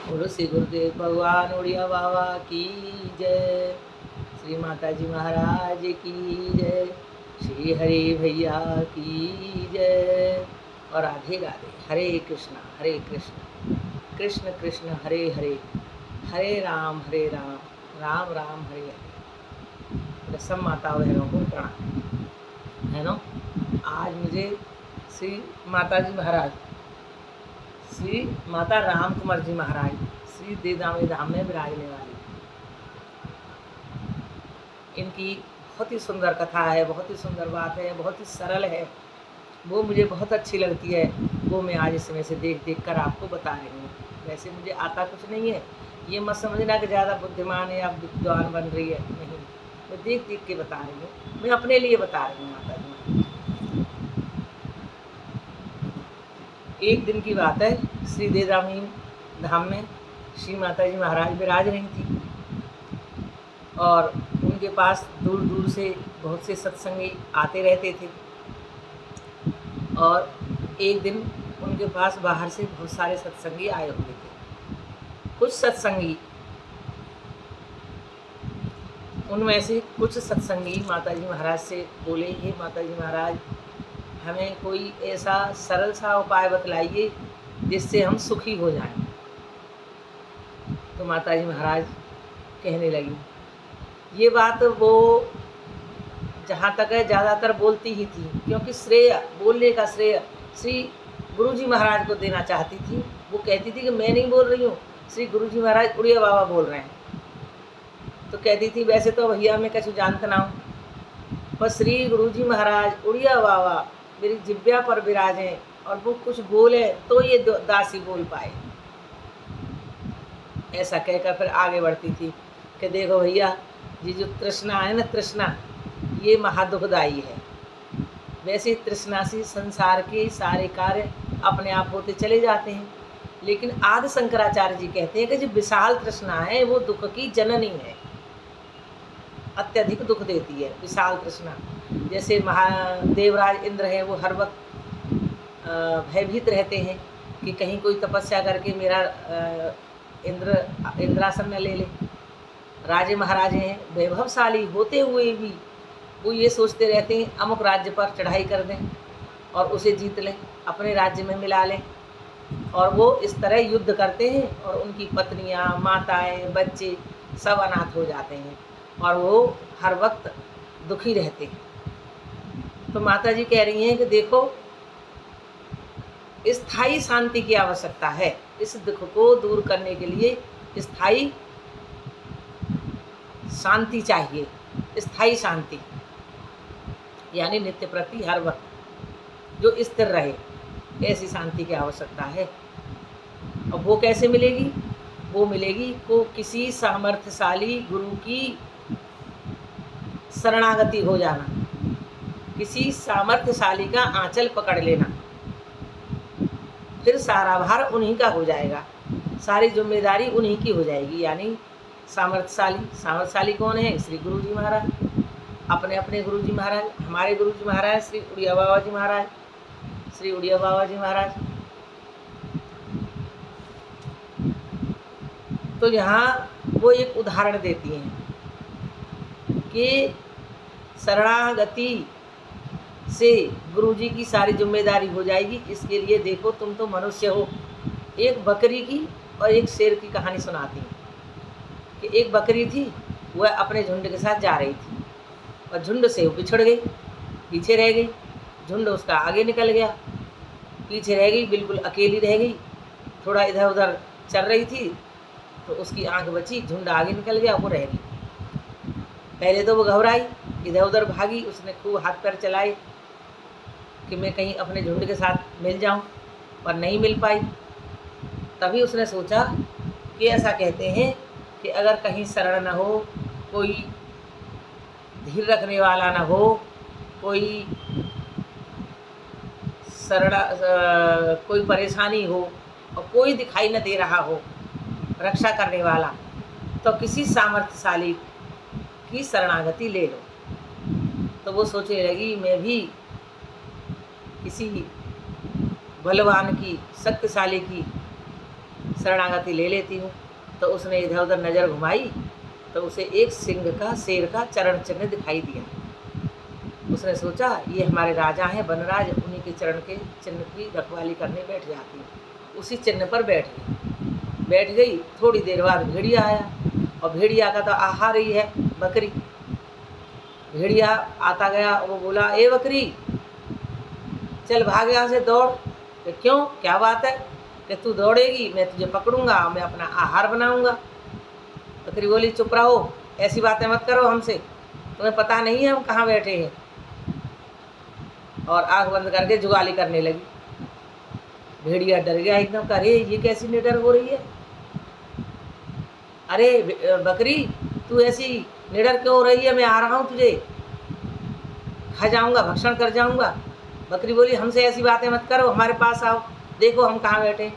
बोलो श्री गुरुदेव भगवान उड़िया बाबा की जय। श्री माता जी महाराज की जय। श्री हरि भैया की जय। और राधे राधे। हरे कृष्ण कृष्ण कृष्ण हरे हरे, हरे राम राम राम हरे हरे। सब माता बहनों को प्रणाम। है ना, आज मुझे श्री माता जी महाराज, श्री माता राम कुमार जी महाराज श्री देदामी धाम में विराजने वाली, इनकी बहुत ही सुंदर कथा है, बहुत ही सुंदर बात है, बहुत ही सरल है, वो मुझे बहुत अच्छी लगती है। वो मैं आज इसमें से देख कर आपको बता रही हूँ। वैसे मुझे आता कुछ नहीं है, ये मत समझना कि ज़्यादा बुद्धिमान है या विद्वान बन रही है, नहीं, मैं देख के बता रही हूँ, मैं अपने लिए बता रही हूँ। माता जी, एक दिन की बात है, श्री देदामी धाम में श्री माता जी महाराज विराज रही थी और उनके पास दूर दूर से बहुत से सत्संगी आते रहते थे। और एक दिन उनके पास बाहर से बहुत सारे सत्संगी आए हुए थे। कुछ सत्संगी, उनमें से कुछ सत्संगी माता जी महाराज से बोले, हे माता जी महाराज, हमें कोई ऐसा सरल सा उपाय बतलाइए जिससे हम सुखी हो जाएं। तो माता जी महाराज कहने लगी, ये बात वो जहाँ तक है ज़्यादातर बोलती ही थी, क्योंकि श्रेय, बोलने का श्रेय श्री गुरु जी महाराज को देना चाहती थी। वो कहती थी कि मैं नहीं बोल रही हूँ, श्री गुरु जी महाराज उड़िया बाबा बोल रहे हैं। तो कहती थी, वैसे तो भैया मैं कछु जानता ना हूँ, पर श्री गुरु जी महाराज उड़िया बाबा मेरी जिब्या पर विराजें और वो कुछ बोले तो ये दासी बोल पाए। ऐसा कहकर फिर आगे बढ़ती थी कि देखो भैया, ये जो तृष्णा है ना, तृष्णा ये महादुखदायी है। वैसे तृष्णा से संसार के सारे कार्य अपने आप होते चले जाते हैं, लेकिन आदि शंकराचार्य जी कहते हैं कि जो विशाल तृष्णा है वो दुख की जननी है, अत्यधिक दुख देती है विशाल तृष्णा। जैसे महादेवराज इंद्र है, वो हर वक्त भयभीत रहते हैं कि कहीं कोई तपस्या करके मेरा इंद्रासन न ले ले। राजे महाराजे हैं, वैभवशाली होते हुए भी वो ये सोचते रहते हैं अमुक राज्य पर चढ़ाई कर दें और उसे जीत लें, अपने राज्य में मिला लें। और वो इस तरह युद्ध करते हैं और उनकी पत्नियां, माताएं, बच्चे सब अनाथ हो जाते हैं और वो हर वक्त दुखी रहते हैं। तो माता जी कह रही हैं कि देखो, स्थायी शांति की आवश्यकता है। इस दुख को दूर करने के लिए स्थायी शांति चाहिए। स्थायी शांति यानी नित्य प्रति हर वक्त जो स्थिर रहे, ऐसी शांति की आवश्यकता है। अब वो कैसे मिलेगी? वो मिलेगी को किसी सामर्थ्यशाली गुरु की शरणागति हो जाना, किसी सामर्थ्यशाली का आंचल पकड़ लेना, फिर सारा भार उन्हीं का हो जाएगा, सारी जिम्मेदारी उन्हीं की हो जाएगी। यानी सामर्थ्यशाली कौन है? श्री गुरु जी महाराज, अपने अपने गुरु जी महाराज। हमारे गुरु जी महाराज श्री उड़िया बाबा जी महाराज, श्री उड़िया बाबा जी महाराज। तो यहाँ वो एक उदाहरण देती हैं कि शरणागति से गुरु जी की सारी जिम्मेदारी हो जाएगी। इसके लिए देखो, तुम तो मनुष्य हो। एक बकरी की और एक शेर की कहानी सुनाती हैं कि एक बकरी थी, वह अपने झुंड के साथ जा रही थी और झुंड से वो बिछड़ गई, पीछे रह गई। झुंड उसका आगे निकल गया, पीछे रह गई, बिल्कुल अकेली रह गई। थोड़ा इधर उधर चल रही थी तो उसकी आंख बची, झुंड आगे निकल गया, वो रह गई। पहले तो वो घबराई, इधर उधर भागी, उसने खूब हाथ पैर चलाए कि मैं कहीं अपने झुंड के साथ मिल जाऊं, पर नहीं मिल पाई। तभी उसने सोचा कि ऐसा कहते हैं कि अगर कहीं शरण न हो, कोई धीर रखने वाला न हो, कोई कोई परेशानी हो और कोई दिखाई न दे रहा हो रक्षा करने वाला, तो किसी सामर्थ्यशाली की शरणागति ले लो। तो वो सोचने लगी, मैं भी किसी बलवान की, शक्तिशाली की शरणागति ले लेती हूँ। तो उसने इधर उधर नज़र घुमाई तो उसे एक सिंह का, शेर का चरण चिन्ह दिखाई दिया। उसने सोचा ये हमारे राजा हैं बनराज, उन्हीं के चरण के चिन्ह की रखवाली करने बैठ जाती हूँ। उसी चिन्ह पर बैठ गई। थोड़ी देर बाद भेड़िया आया और भेड़िया का तो आहार ही है बकरी। भेड़िया आता गया, वो बोला ए बकरी चल भाग यहाँ से, दौड़। कि क्यों, क्या बात है? कि तू दौड़ेगी मैं तुझे पकड़ूंगा, मैं अपना आहार बनाऊंगा। बकरी बोली चुप रहो, ऐसी बातें मत करो हमसे, तुम्हें पता नहीं है हम कहाँ बैठे हैं। और आँख बंद करके जुगाली करने लगी। भेड़िया डर गया एकदम, अरे ये कैसी निडर हो रही है? अरे बकरी तू ऐसी निडर क्यों हो रही है? मैं आ रहा हूँ, तुझे खा जाऊंगा, भक्षण कर जाऊंगा। बकरी बोली हमसे ऐसी बातें मत करो, हमारे पास आओ, देखो हम कहाँ बैठे।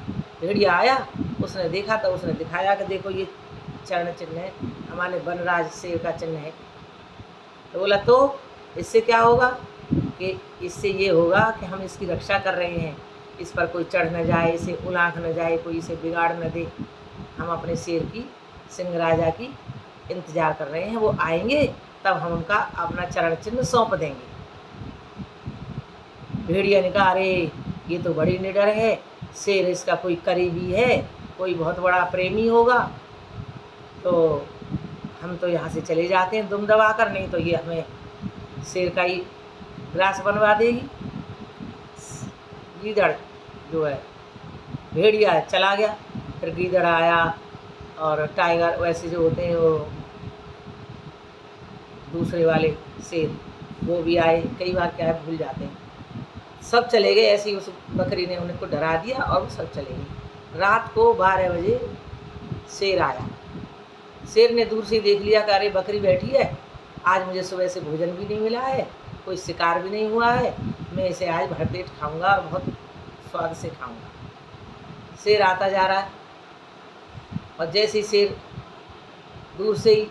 भेड़िया आया, उसने देखा तो उसने दिखाया कि देखो ये चरण चिन्ह है, हमारे बनराज शेर का चिन्ह है। तो बोला तो इससे क्या होगा? कि इससे ये होगा कि हम इसकी रक्षा कर रहे हैं, इस पर कोई चढ़ न जाए, इसे उलांघ न जाए, कोई इसे बिगाड़ न दे। हम अपने शेर की, सिंह राजा की इंतजार कर रहे हैं, वो आएंगे तब हम उनका अपना चरण चिन्ह सौंप देंगे। भेड़िया ने कहा अरे ये तो बड़ी निडर है, शेर इसका कोई करीबी है, कोई बहुत बड़ा प्रेमी होगा, तो हम तो यहाँ से चले जाते हैं दुम दबा कर, नहीं तो ये हमें शेर का ही ग्रास बनवा देगी। गीदड़ जो है, भेड़िया चला गया, फिर गीदड़ आया और टाइगर वैसे जो होते हैं वो दूसरे वाले शेर वो भी आए, कई बार क्या है भूल जाते हैं। सब चले गए, ऐसे ही उस बकरी ने उनको डरा दिया और वो सब चले गए। रात को 12 बजे शेर आया। शेर ने दूर से देख लिया कि अरे बकरी बैठी है, आज मुझे सुबह से भोजन भी नहीं मिला है, कोई शिकार भी नहीं हुआ है, मैं इसे आज भरपेट खाऊंगा और बहुत स्वाद से खाऊंगा। शेर आता जा रहा है और जैसे ही शेर दूर से ही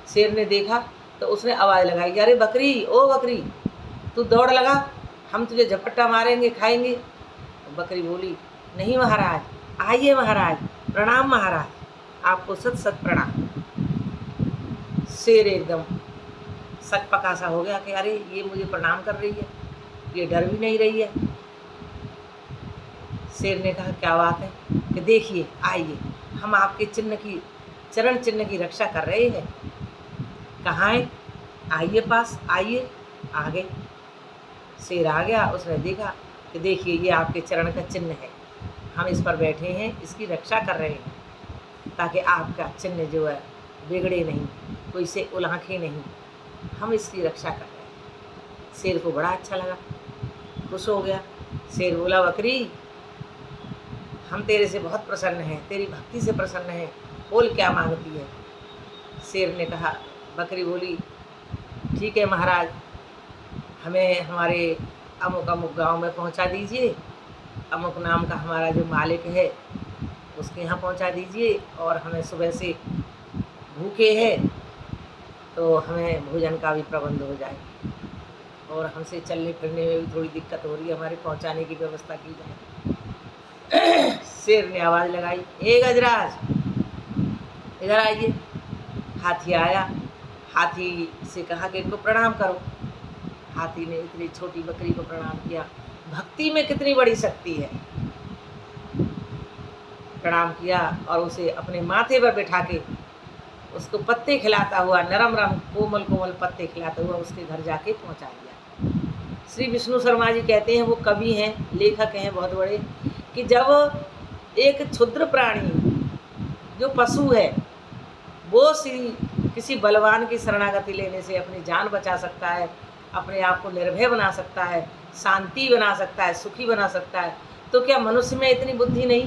शेर ने देखा तो उसने आवाज़ लगाई, अरे बकरी, ओ बकरी तू दौड़ लगा, हम तुझे झपट्टा मारेंगे, खाएंगे। तो बकरी बोली नहीं महाराज, आइए महाराज, प्रणाम महाराज, आपको सत सत प्रणाम। शेर एकदम सक पका सा हो गया कि अरे ये मुझे प्रणाम कर रही है, ये डर भी नहीं रही है। शेर ने कहा क्या बात है? कि देखिए आइए, हम आपके चिन्ह की, चरण चिन्ह की रक्षा कर रहे हैं। कहाँ है? आइए पास, आइए। आ गए। शेर आ गया, उसने देखा कि देखिए ये आपके चरण का चिन्ह है, हम इस पर बैठे हैं, इसकी रक्षा कर रहे हैं ताकि आपका चिन्ह जो है बिगड़े नहीं, कोई से उलांखे नहीं, हम इसकी रक्षा कर रहे हैं। शेर को बड़ा अच्छा लगा, खुश हो गया। शेर बोला बकरी हम तेरे से बहुत प्रसन्न हैं, तेरी भक्ति से प्रसन्न हैं, बोल क्या मांगती है? शेर ने कहा, बकरी बोली ठीक है महाराज, हमें हमारे अमुक अमुक गांव में पहुंचा दीजिए, अमुक नाम का हमारा जो मालिक है उसके यहाँ पहुंचा दीजिए, और हमें सुबह से भूखे हैं तो हमें भोजन का भी प्रबंध हो जाए, और हमसे चलने फिरने में भी थोड़ी दिक्कत हो रही है, हमारे पहुंचाने की व्यवस्था की जाए। शेर ने आवाज़ लगाई, ए गजराज इधर आइए। हाथी आया, हाथी से कहा कि इनको प्रणाम करो। हाथी ने इतनी छोटी बकरी को प्रणाम किया। भक्ति में कितनी बड़ी शक्ति है। प्रणाम किया और उसे अपने माथे पर बैठा के उसको पत्ते खिलाता हुआ, नरम नरम कोमल कोमल पत्ते खिलाता हुआ उसके घर जाके पहुंचा दिया। श्री विष्णु शर्मा जी कहते हैं, वो कवि हैं, लेखक हैं बहुत बड़े, कि जब एक क्षुद्र प्राणी जो पशु है वो किसी बलवान की शरणागति लेने से अपनी जान बचा सकता है, अपने आप को निर्भय बना सकता है, शांति बना सकता है, सुखी बना सकता है, तो क्या मनुष्य में इतनी बुद्धि नहीं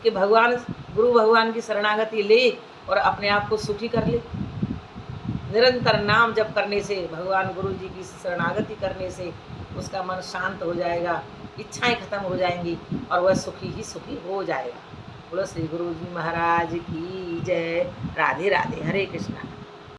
कि भगवान, गुरु भगवान की शरणागति ले और अपने आप को सुखी कर ले? निरंतर नाम जप करने से, भगवान गुरु जी की शरणागति करने से उसका मन शांत हो जाएगा, इच्छाएं खत्म हो जाएंगी और वह सुखी ही सुखी हो जाएगा। बोलो श्री गुरु जी महाराज की जय। राधे राधे। हरे कृष्णा।